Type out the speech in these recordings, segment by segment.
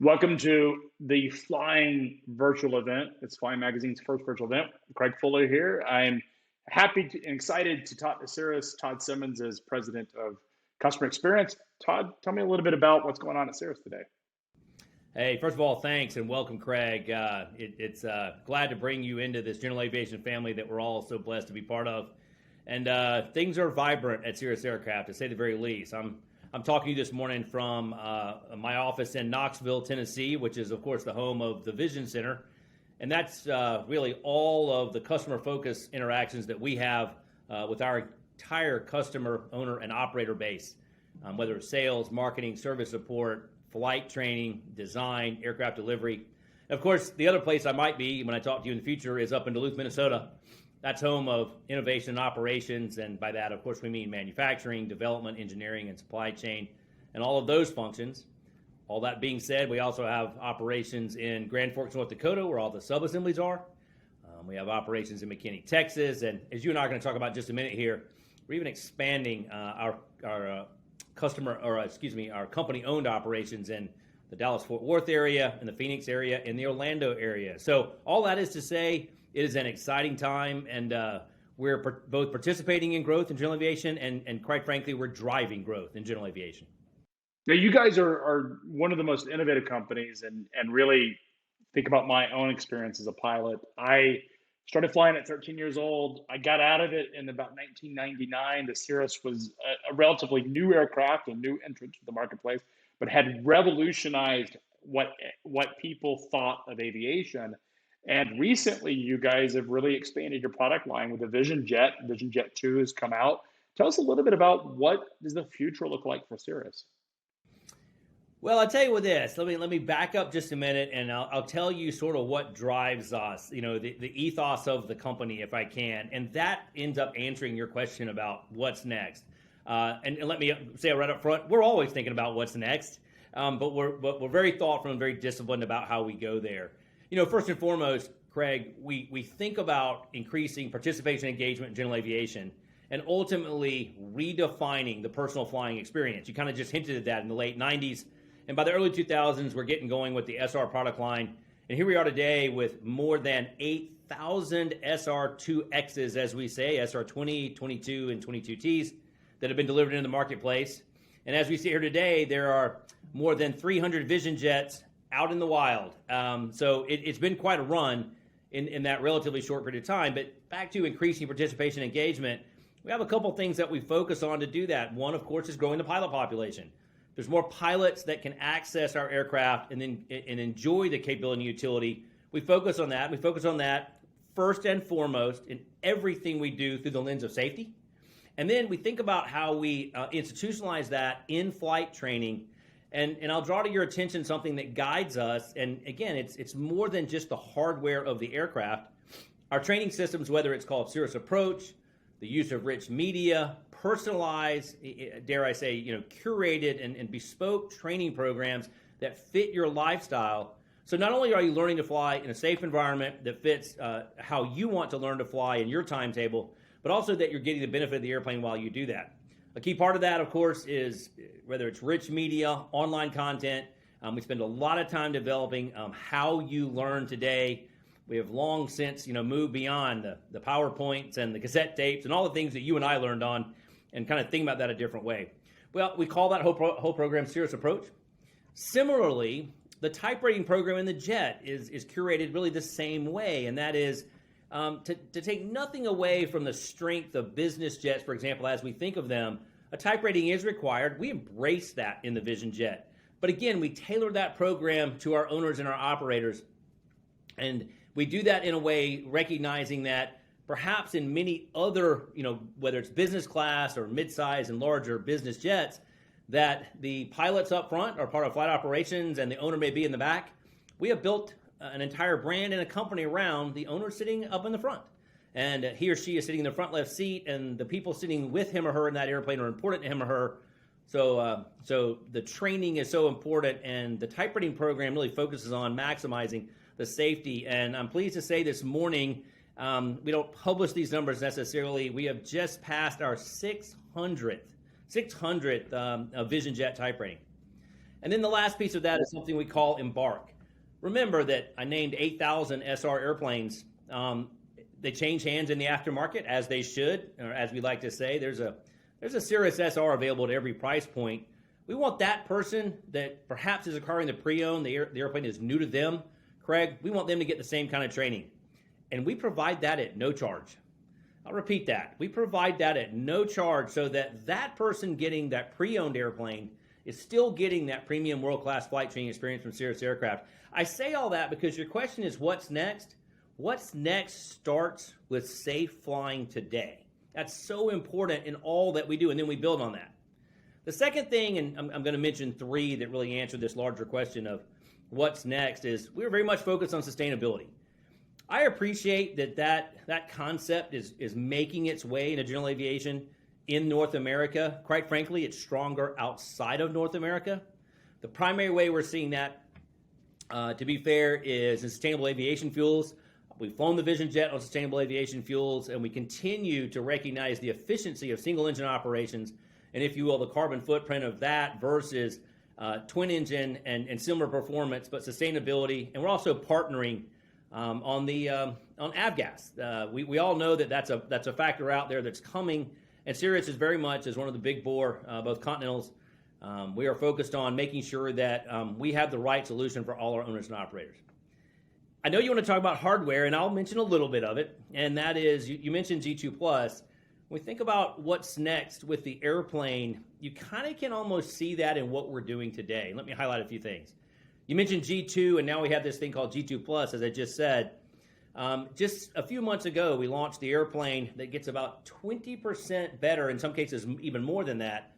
Welcome to the Flying virtual event. It's Flying Magazine's first virtual event. Craig Fuller here. I'm happy and excited to talk to Cirrus. Todd Simmons is president of customer experience. Todd, tell me a little bit about what's going on at Cirrus today. Hey, first of all, thanks and welcome, Craig. It's glad to bring you into this general aviation family that we're all so blessed to be part of. And things are vibrant at Cirrus Aircraft, to say the very least. I'm talking to you this morning from my office in Knoxville, Tennessee, which is, of course, the home of the Vision Center. And that's really all of the customer-focused interactions that we have with our entire customer, owner, and operator base, whether it's sales, marketing, service support, flight training, design, aircraft delivery. And of course, the other place I might be when I talk to you in the future is up in Duluth, Minnesota. That's home of innovation and operations, and by that, of course, we mean manufacturing, development, engineering, and supply chain, and all of those functions. All that being said, we also have operations in Grand Forks, North Dakota, where all the sub-assemblies are. We have operations in McKinney, Texas, and as you and I are going to talk about just a minute here, we're even expanding our company-owned operations in the Dallas-Fort Worth area, in the Phoenix area, in the Orlando area. So all that is to say, it is an exciting time, and we're both participating in growth in general aviation, and quite frankly, we're driving growth in general aviation. Now, you guys are one of the most innovative companies, and really think about my own experience as a pilot. I started flying at 13 years old. I got out of it in about 1999. The Cirrus was a relatively new aircraft, a new entrant to the marketplace, but had revolutionized what people thought of aviation. And recently, you guys have really expanded your product line with the Vision Jet. Vision Jet 2 has come out. Tell us a little bit about what does the future look like for Cirrus? Well, I'll tell you with this. Let me back up just a minute, and I'll tell you sort of what drives us. You know, the ethos of the company, if I can, and that ends up answering your question about what's next. And let me say right up front, we're always thinking about what's next, but we're very thoughtful and very disciplined about how we go there. You know, first and foremost, Craig, we think about increasing participation and engagement in general aviation and ultimately redefining the personal flying experience. You kind of just hinted at that in the late 90s. And by the early 2000s, we're getting going with the SR product line. And here we are today with more than 8,000 SR2Xs, as we say, SR20, 22, and 22Ts that have been delivered into the marketplace. And as we see here today, there are more than 300 Vision Jets out in the wild. So it's been quite a run in that relatively short period of time. But back to increasing participation and engagement, we have a couple things that we focus on to do that. One, of course, is growing the pilot population. There's more pilots that can access our aircraft and enjoy the capability and utility. We focus on that. We focus on that first and foremost in everything we do through the lens of safety. And then we think about how we institutionalize that in flight training. And I'll draw to your attention something that guides us. And again, it's more than just the hardware of the aircraft. Our training systems, whether it's called Cirrus Approach, the use of rich media, personalized, dare I say, curated and bespoke training programs that fit your lifestyle. So not only are you learning to fly in a safe environment that fits how you want to learn to fly in your timetable, but also that you're getting the benefit of the airplane while you do that. A key part of that, of course, is whether it's rich media, online content. We spend a lot of time developing how you learn today. We have long since, moved beyond the PowerPoints and the cassette tapes and all the things that you and I learned on, and kind of think about that a different way. Well, we call that whole program Cirrus Approach. Similarly, the type rating program in the jet is curated really the same way, and that is to take nothing away from the strength of business jets, for example, as we think of them. A type rating is required. We embrace that in the Vision Jet. But again, we tailor that program to our owners and our operators, and we do that in a way recognizing that perhaps in many other, whether it's business class or mid-size and larger business jets, that the pilots up front are part of flight operations and the owner may be in the back. We have built an entire brand and a company around the owner sitting up in the front. And he or she is sitting in the front left seat, and the people sitting with him or her in that airplane are important to him or her. So the training is so important, and the type rating program really focuses on maximizing the safety. And I'm pleased to say this morning, we don't publish these numbers necessarily. We have just passed our 600th Vision Jet type rating. And then the last piece of that is something we call embark. Remember that I named 8,000 SR airplanes. They change hands in the aftermarket, as they should, or as we like to say. There's a Cirrus SR available at every price point. We want that person that perhaps is acquiring the pre-owned, the airplane is new to them, Craig, we want them to get the same kind of training. And we provide that at no charge. I'll repeat that. We provide that at no charge so that that person getting that pre-owned airplane is still getting that premium world-class flight training experience from Cirrus Aircraft. I say all that because your question is what's next? What's next starts with safe flying today. That's so important in all that we do, and then we build on that. The second thing, and I'm going to mention three that really answer this larger question of what's next, is we're very much focused on sustainability. I appreciate that concept is making its way into general aviation in North America. Quite frankly, it's stronger outside of North America. The primary way we're seeing that, to be fair, is in sustainable aviation fuels. We've flown the Vision Jet on sustainable aviation fuels, and we continue to recognize the efficiency of single engine operations, and if you will, the carbon footprint of that versus twin engine and similar performance, but sustainability. And we're also partnering on avgas. We all know that that's a factor out there that's coming, and Sirius is very much as one of the big bore, both Continentals. We are focused on making sure that we have the right solution for all our owners and operators. I know you want to talk about hardware, and I'll mention a little bit of it, and that is, you mentioned G2 Plus. When we think about what's next with the airplane, you kind of can almost see that in what we're doing today. Let me highlight a few things. You mentioned G2, and now we have this thing called G2 Plus, as I just said. Just a few months ago, we launched the airplane that gets about 20% better, in some cases even more than that,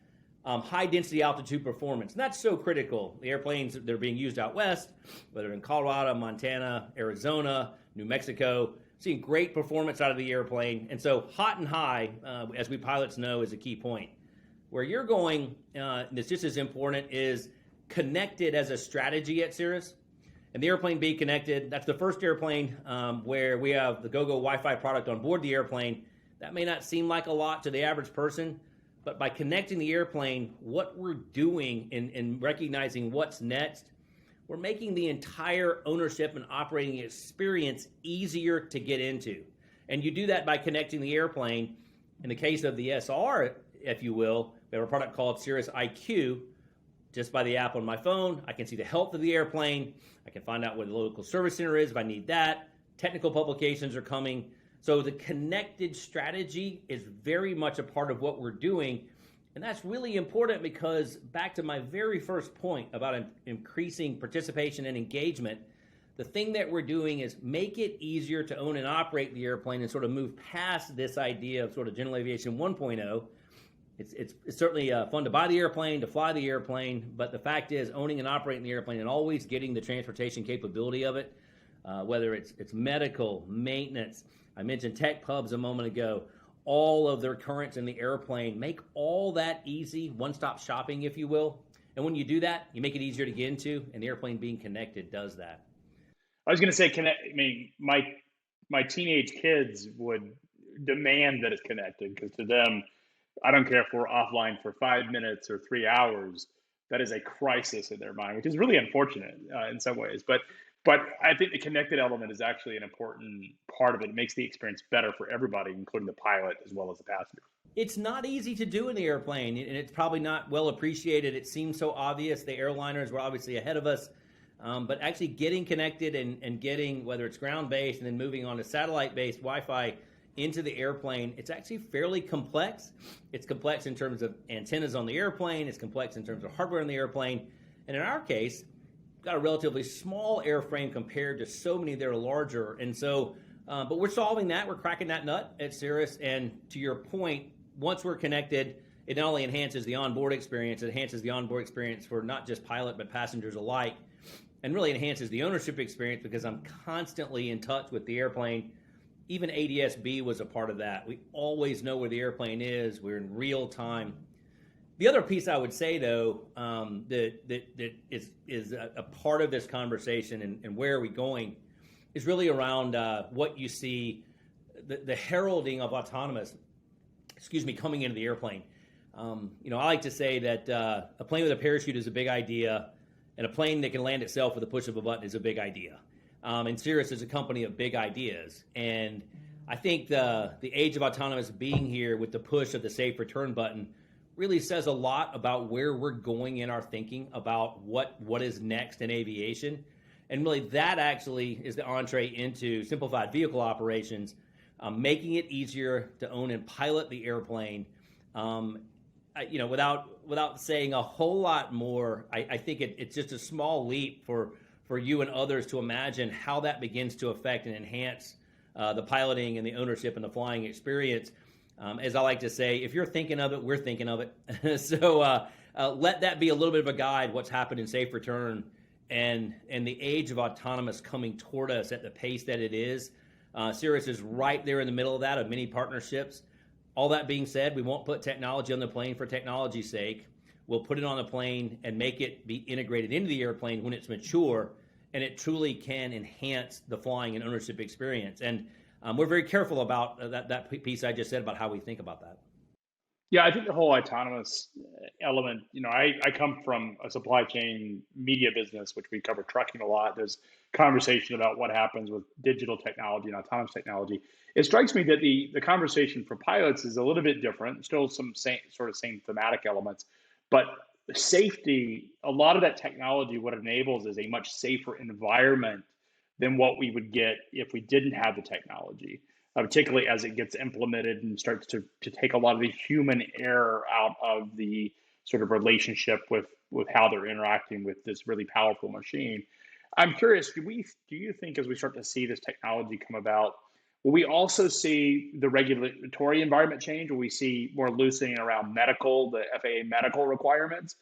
high-density altitude performance. And that's so critical. The airplanes that are being used out west, whether in Colorado, Montana, Arizona, New Mexico, seeing great performance out of the airplane. And so hot and high, as we pilots know, is a key point. Where you're going, that's just as important, is connected as a strategy at Cirrus. And the airplane being connected, that's the first airplane where we have the GoGo Wi-Fi product on board the airplane. That may not seem like a lot to the average person, but by connecting the airplane, what we're doing in recognizing what's next, we're making the entire ownership and operating experience easier to get into. And you do that by connecting the airplane. In the case of the SR, if you will, we have a product called Cirrus IQ. Just by the app on my phone, I can see the health of the airplane. I can find out where the local service center is if I need that. Technical publications are coming. So the connected strategy is very much a part of what we're doing. And that's really important because back to my very first point about increasing participation and engagement, the thing that we're doing is make it easier to own and operate the airplane and sort of move past this idea of sort of general aviation 1.0. It's certainly fun to buy the airplane, to fly the airplane, but the fact is owning and operating the airplane and always getting the transportation capability of it, whether it's medical, maintenance. I mentioned tech pubs a moment ago. All of their currents in the airplane, make all that easy, one-stop shopping, if you will. And when you do that, you make it easier to get into, and the airplane being connected does that. I was going to say, my teenage kids would demand that it's connected because to them, I don't care if we're offline for 5 minutes or 3 hours. That is a crisis in their mind, which is really unfortunate in some ways. But I think the connected element is actually an important part of it. It makes the experience better for everybody, including the pilot as well as the passenger. It's not easy to do in the airplane, and it's probably not well appreciated. It seems so obvious. The airliners were obviously ahead of us. But actually getting connected and getting, whether it's ground-based and then moving on to satellite-based Wi-Fi into the airplane, it's actually fairly complex. It's complex in terms of antennas on the airplane. It's complex in terms of hardware on the airplane. And in our case, we've got a relatively small airframe compared to so many that are larger. And so, but we're solving that. We're cracking that nut at Cirrus. And to your point, once we're connected, it not only enhances the onboard experience, it enhances the onboard experience for not just pilot but passengers alike, and really enhances the ownership experience because I'm constantly in touch with the airplane. Even ADS-B was a part of that. We always know where the airplane is. We're in real time. The other piece I would say, though, that is a part of this conversation and where are we going is really around what you see, the heralding of autonomous, coming into the airplane. I like to say that a plane with a parachute is a big idea. And a plane that can land itself with a push of a button is a big idea. And Sirius is a company of big ideas. And I think the age of autonomous being here with the push of the safe return button really says a lot about where we're going in our thinking about what is next in aviation. And really, that actually is the entree into simplified vehicle operations, making it easier to own and pilot the airplane. Without saying a whole lot more, I think it's just a small leap for you and others to imagine how that begins to affect and enhance the piloting and the ownership and the flying experience. As I like to say, if you're thinking of it, we're thinking of it. So let that be a little bit of a guide, what's happened in safe return and the age of autonomous coming toward us at the pace that it is. Sirius is right there in the middle of that, of many partnerships. All that being said, we won't put technology on the plane for technology's sake. We'll put it on the plane and make it be integrated into the airplane when it's mature and it truly can enhance the flying and ownership experience. And we're very careful about that piece I just said about how we think about that. Yeah, I think the whole autonomous element, I come from a supply chain media business, which we cover trucking a lot. There's conversation about what happens with digital technology and autonomous technology. It strikes me that the conversation for pilots is a little bit different, still some same thematic elements, but safety, a lot of that technology, what it enables is a much safer environment than what we would get if we didn't have the technology, particularly as it gets implemented and starts to take a lot of the human error out of the sort of relationship with how they're interacting with this really powerful machine. I'm curious, do you think as we start to see this technology come about, will we also see the regulatory environment change? Will we see more loosening around the FAA medical requirements?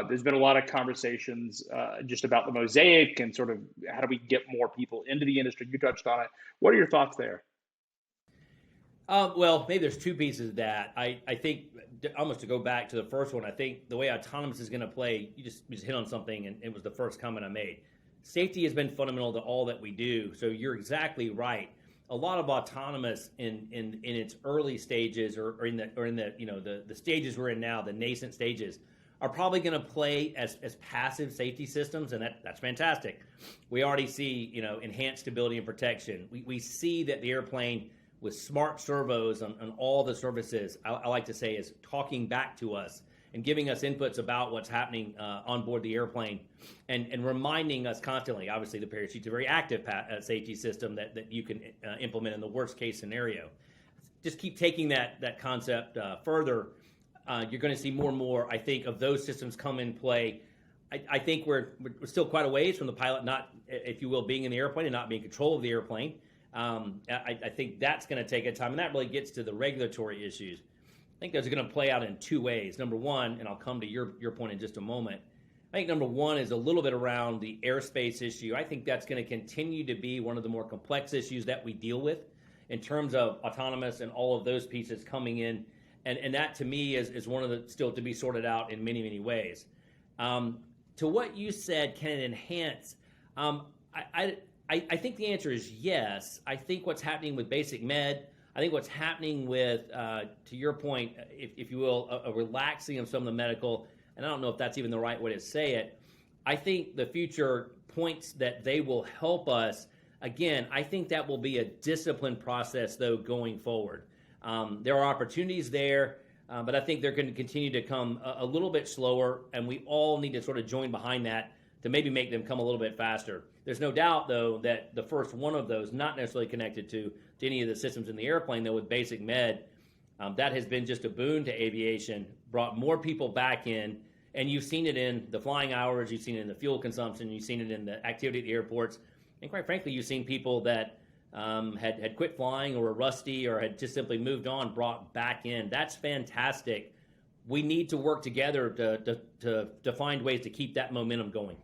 There's been a lot of conversations just about the mosaic and sort of how do we get more people into the industry. You touched on it. What are your thoughts there? Well, maybe there's two pieces of that. I think almost to go back to the first one, I think the way autonomous is going to play, you just hit on something, and it was the first comment I made. Safety has been fundamental to all that we do. So you're exactly right. A lot of autonomous in its early stages or in the stages we're in now, the nascent stages, are probably going to play as passive safety systems, and that's fantastic. We already see enhanced stability and protection. We see that the airplane with smart servos on all the surfaces, I like to say, is talking back to us and giving us inputs about what's happening on board the airplane and reminding us constantly. Obviously, the parachute's a very active safety system that you can implement in the worst case scenario. Just keep taking that concept further. You're going to see more and more, I think, of those systems come in play. I think we're still quite a ways from the pilot not, if you will, being in the airplane and not being in control of the airplane. I think that's going to take a time, and that really gets to the regulatory issues. I think those are going to play out in two ways. Number one, and I'll come to your point in just a moment, I think number one is a little bit around the airspace issue. I think that's going to continue to be one of the more complex issues that we deal with in terms of autonomous and all of those pieces coming in. And that, to me, is one of the still to be sorted out in many, many ways. To what you said, can it enhance? I think the answer is yes. I think what's happening with basic med, I think what's happening with, to your point, if you will, a relaxing of some of the medical, and I don't know if that's even the right way to say it, I think the future points that they will help us, again, I think that will be a disciplined process, though, going forward. There are opportunities there, but I think they're going to continue to come a little bit slower, and we all need to sort of join behind that to maybe make them come a little bit faster. There's no doubt, though, that the first one of those, not necessarily connected to any of the systems in the airplane, though, with basic med, that has been just a boon to aviation, brought more people back in, and you've seen it in the flying hours, you've seen it in the fuel consumption, you've seen it in the activity at the airports, and quite frankly, you've seen people that had quit flying or were rusty or had just simply moved on, brought back in. That's fantastic. We need to work together to find ways to keep that momentum going.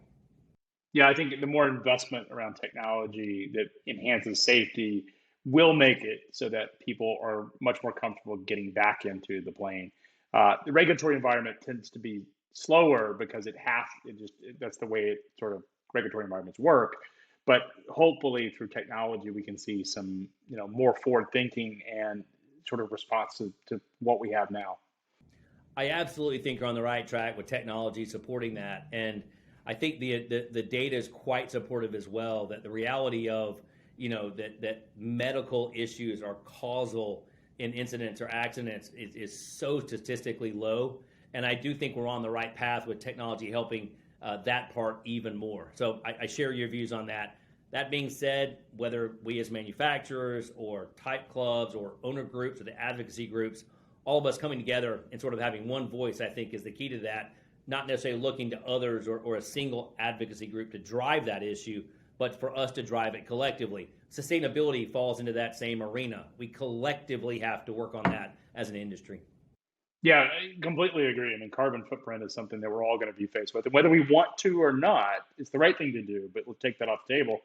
Yeah, I think the more investment around technology that enhances safety will make it so that people are much more comfortable getting back into the plane. The regulatory environment tends to be slower because that's the way it sort of regulatory environments work. But hopefully through technology, we can see some, more forward thinking and sort of response to what we have now. I absolutely think you're on the right track with technology supporting that. And I think the data is quite supportive as well, that the reality of, that medical issues are causal in incidents or accidents is so statistically low. And I do think we're on the right path with technology helping that part even more. So I share your views on that. That being said, whether we as manufacturers or type clubs or owner groups or the advocacy groups, all of us coming together and sort of having one voice, I think, is the key to that. Not necessarily looking to others or a single advocacy group to drive that issue, but for us to drive it collectively. Sustainability falls into that same arena. We collectively have to work on that as an industry. Yeah, I completely agree. I mean, carbon footprint is something that we're all going to be faced with. And whether we want to or not, it's the right thing to do, but we'll take that off the table.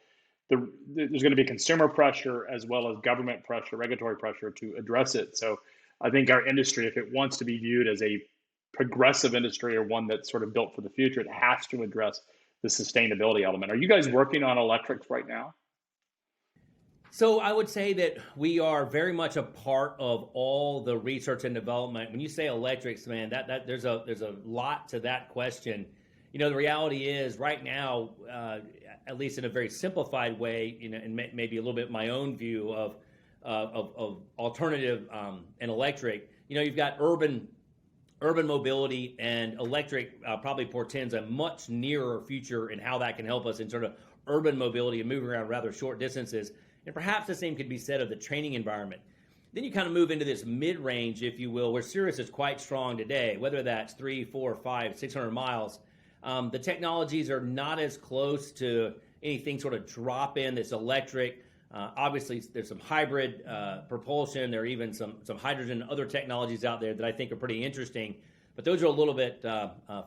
There's going to be consumer pressure as well as government pressure, regulatory pressure to address it. So I think our industry, if it wants to be viewed as a progressive industry or one that's sort of built for the future, it has to address the sustainability element. Are you guys working on electrics right now? So I would say that we are very much a part of all the research and development. When you say electrics, man, that there's a lot to that question. The reality is right now, at least in a very simplified way, and maybe a little bit my own view of alternative and electric. You've got urban mobility, and electric probably portends a much nearer future in how that can help us in sort of urban mobility and moving around rather short distances. And perhaps the same could be said of the training environment. Then you kind of move into this mid-range, if you will, where Sirius is quite strong today, whether that's 3, 4, 5, 600 miles. The technologies are not as close to anything sort of drop-in that's electric. Obviously, there's some hybrid propulsion. There are even some hydrogen and other technologies out there that I think are pretty interesting. But those are a little bit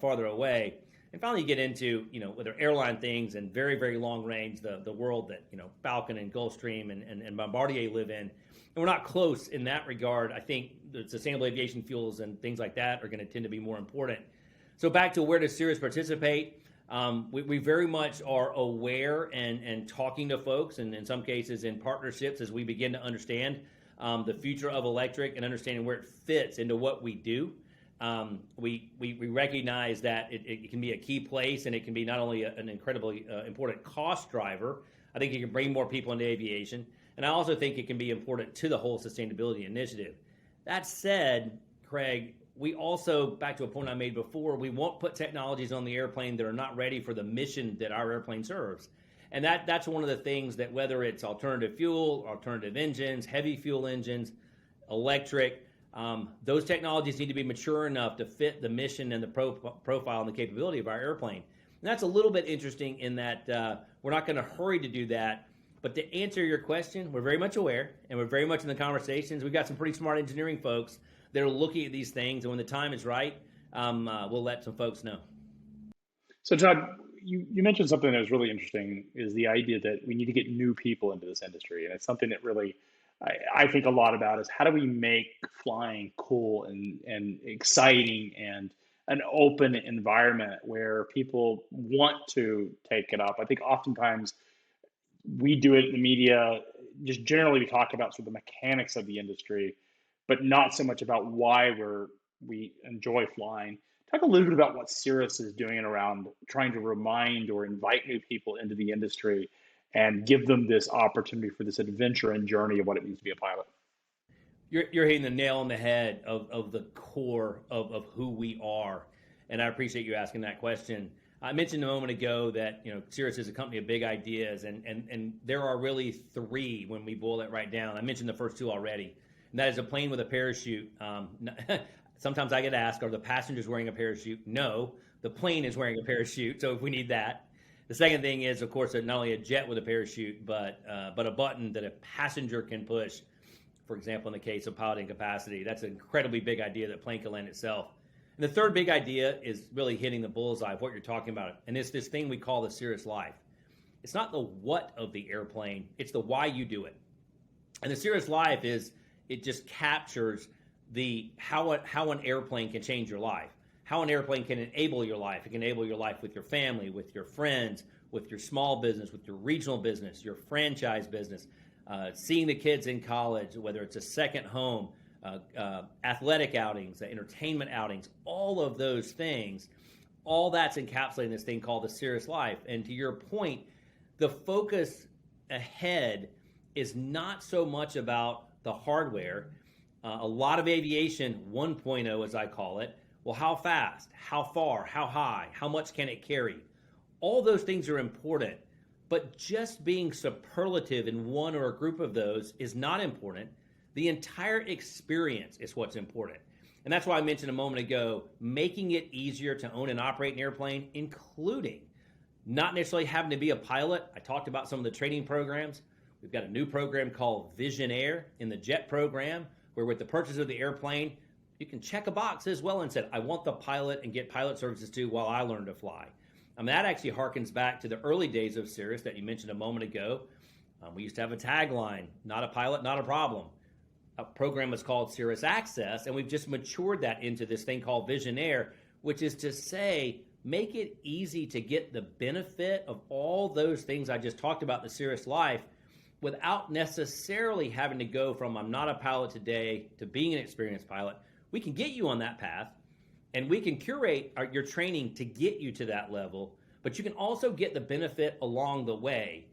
farther away. And finally, you get into, whether airline things and very, very long range, the world that, Falcon and Gulfstream and Bombardier live in. And we're not close in that regard. I think the sustainable aviation fuels and things like that are going to tend to be more important. So back to where does Sirius participate? We very much are aware and talking to folks, and in some cases in partnerships as we begin to understand the future of electric and understanding where it fits into what we do. We recognize that it can be a key place, and it can be not only an incredibly important cost driver. I think it can bring more people into aviation, and I also think it can be important to the whole sustainability initiative. That said, Craig, we also, back to a point I made before, we won't put technologies on the airplane that are not ready for the mission that our airplane serves. And that's one of the things that, whether it's alternative fuel, alternative engines, heavy fuel engines, electric, those technologies need to be mature enough to fit the mission and the profile and the capability of our airplane. And that's a little bit interesting in that we're not going to hurry to do that. But to answer your question, we're very much aware, and we're very much in the conversations. We've got some pretty smart engineering folks that are looking at these things, and when the time is right, we'll let some folks know. So, Todd, you mentioned something that was really interesting, is the idea that we need to get new people into this industry. And it's something that really I think a lot about, is how do we make flying cool and exciting and an open environment where people want to take it up. I think oftentimes we do it in the media, just generally we talk about sort of the mechanics of the industry, but not so much about why we enjoy flying. Talk a little bit about what Cirrus is doing around trying to remind or invite new people into the industry and give them this opportunity for this adventure and journey of what it means to be a pilot. You're hitting the nail on the head of the core of who we are, and I appreciate you asking that question. I mentioned a moment ago that Sirius is a company of big ideas, and there are really three when we boil it right down. I mentioned the first two already, and that is a plane with a parachute. Sometimes I get asked, are the passengers wearing a parachute? No, the plane is wearing a parachute, so if we need that. The second thing is, of course, not only a jet with a parachute, but a button that a passenger can push. For example, in the case of piloting capacity, that's an incredibly big idea that plane can land itself. And the third big idea is really hitting the bullseye of what you're talking about. And it's this thing we call the Cirrus Life. It's not the what of the airplane, it's the why you do it. And the Cirrus Life it just captures the how an airplane can change your life, how an airplane can enable your life. It can enable your life with your family, with your friends, with your small business, with your regional business, your franchise business, seeing the kids in college, whether it's a second home, athletic outings, entertainment outings, all of those things all that's encapsulated in this thing called the Cirrus Life. And to your point, the focus ahead is not so much about the hardware. A lot of aviation 1.0, as I call it, well, how fast, how far, how high, how much can it carry? All those things are important, but just being superlative in one or a group of those is not important. The entire experience is what's important. And that's why I mentioned a moment ago, making it easier to own and operate an airplane, including not necessarily having to be a pilot. I talked about some of the training programs. We've got a new program called Vision Air in the JET program, where with the purchase of the airplane, you can check a box as well and say, I want the pilot and get pilot services too while I learn to fly. That actually harkens back to the early days of Cirrus that you mentioned a moment ago. We used to have a tagline, not a pilot, not a problem. A program was called Cirrus Access, and we've just matured that into this thing called Vision Air, which is to say, make it easy to get the benefit of all those things I just talked about in the Cirrus Life without necessarily having to go from I'm not a pilot today to being an experienced pilot. We can get you on that path, and we can curate your training to get you to that level, but you can also get the benefit along the way.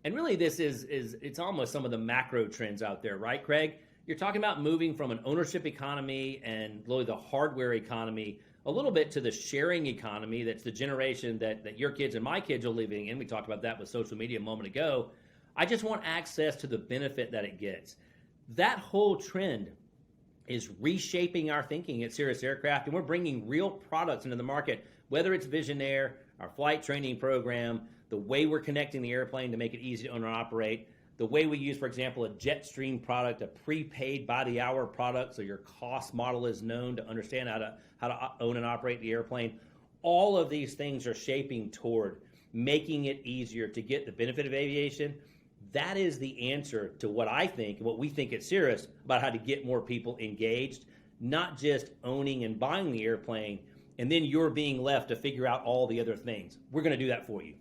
And really this is it's almost some of the macro trends out there, right, Craig? You're talking about moving from an ownership economy and really the hardware economy a little bit to the sharing economy. That's the generation that your kids and my kids are living in. We talked about that with social media a moment ago. I just want access to the benefit that it gets. That whole trend is reshaping our thinking at Cirrus Aircraft, and we're bringing real products into the market, whether it's Vision Air, our flight training program, the way we're connecting the airplane to make it easy to own and operate, the way we use, for example, a Jetstream product, a prepaid by the hour product, so your cost model is known to understand how to own and operate the airplane. All of these things are shaping toward making it easier to get the benefit of aviation. That is the answer to what I think, what we think at Cirrus about how to get more people engaged, not just owning and buying the airplane, and then you're being left to figure out all the other things. We're going to do that for you.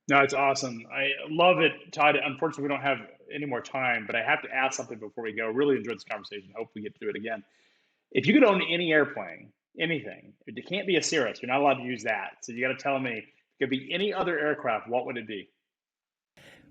No, it's awesome. I love it, Todd. Unfortunately, we don't have any more time, but I have to ask something before we go. Really enjoyed this conversation. Hope we get to do it again. If you could own any airplane, anything, it can't be a Cirrus. You're not allowed to use that. So you got to tell me, it could be any other aircraft. What would it be?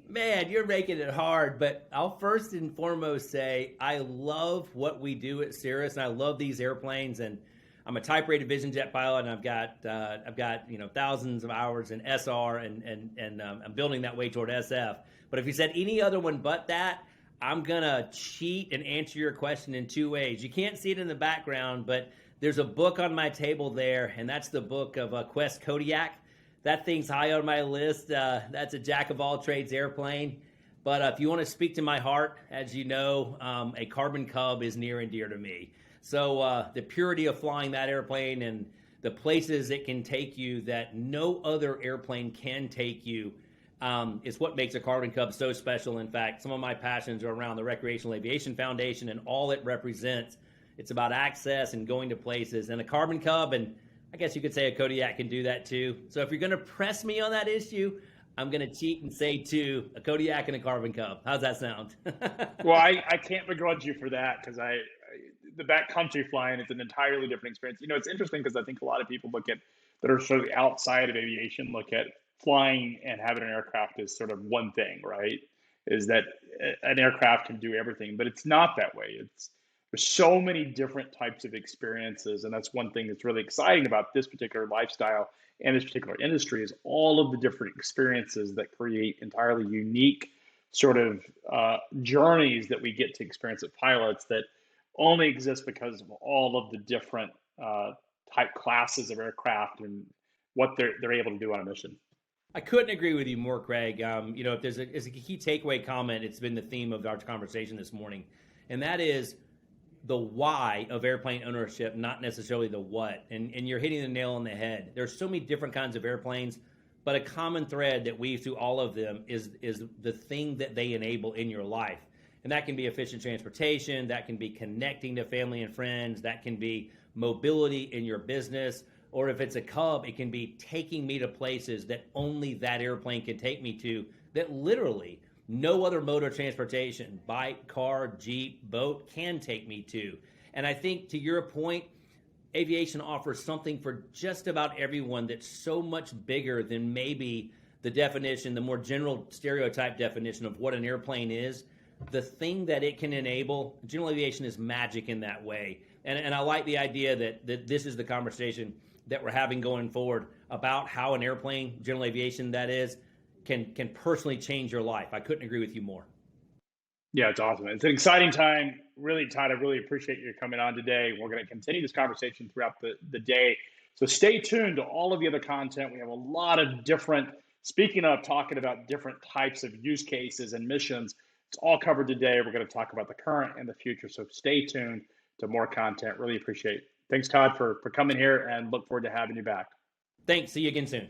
Man, you're making it hard, but I'll first and foremost say I love what we do at Cirrus, and I love these airplanes. And I'm a type-rated vision jet pilot, and I've got thousands of hours in SR, and I'm building that way toward SF. But if you said any other one but that, I'm gonna cheat and answer your question in two ways. You can't see it in the background, but there's a book on my table there, and that's the book of Quest Kodiak. That thing's high on my list. That's a jack of all trades airplane. But if you want to speak to my heart, as you know, a Carbon Cub is near and dear to me. So the purity of flying that airplane and the places it can take you that no other airplane can take you is what makes a Carbon Cub so special. In fact, some of my passions are around the Recreational Aviation Foundation and all it represents. It's about access and going to places. And a Carbon Cub, and I guess you could say a Kodiak can do that too. So if you're going to press me on that issue, I'm going to cheat and say two, a Kodiak and a Carbon Cub. How's that sound? Well, I can't begrudge you for that because the backcountry flying is an entirely different experience. It's interesting because I think a lot of people that are sort of outside of aviation look at flying and having an aircraft as sort of one thing, right? Is that an aircraft can do everything, but it's not that way. There's so many different types of experiences, and that's one thing that's really exciting about this particular lifestyle and this particular industry is all of the different experiences that create entirely unique sort of journeys that we get to experience as pilots that only exist because of all of the different type classes of aircraft and what they're able to do on a mission. I couldn't agree with you more, Craig. If there's a key takeaway comment, it's been the theme of our conversation this morning, and that is the why of airplane ownership, not necessarily the what. And you're hitting the nail on the head. There's so many different kinds of airplanes, but a common thread that weaves through all of them is the thing that they enable in your life. And that can be efficient transportation, that can be connecting to family and friends, that can be mobility in your business, or if it's a Cub, it can be taking me to places that only that airplane can take me to, that literally no other mode of transportation, bike, car, Jeep, boat, can take me to. And I think to your point, aviation offers something for just about everyone that's so much bigger than maybe the definition, the more general stereotype definition of what an airplane is. The thing that it can enable, general aviation is magic in that way. And I like the idea that this is the conversation that we're having going forward about how an airplane, general aviation that is, can personally change your life. I couldn't agree with you more. Yeah, it's awesome. It's an exciting time. Really, Todd, I really appreciate you coming on today. We're going to continue this conversation throughout the day. So stay tuned to all of the other content. We have a lot of different, speaking of talking about different types of use cases and missions, it's all covered today. We're going to talk about the current and the future. So stay tuned to more content. Really appreciate it. Thanks, Todd, for coming here, and look forward to having you back. Thanks. See you again soon.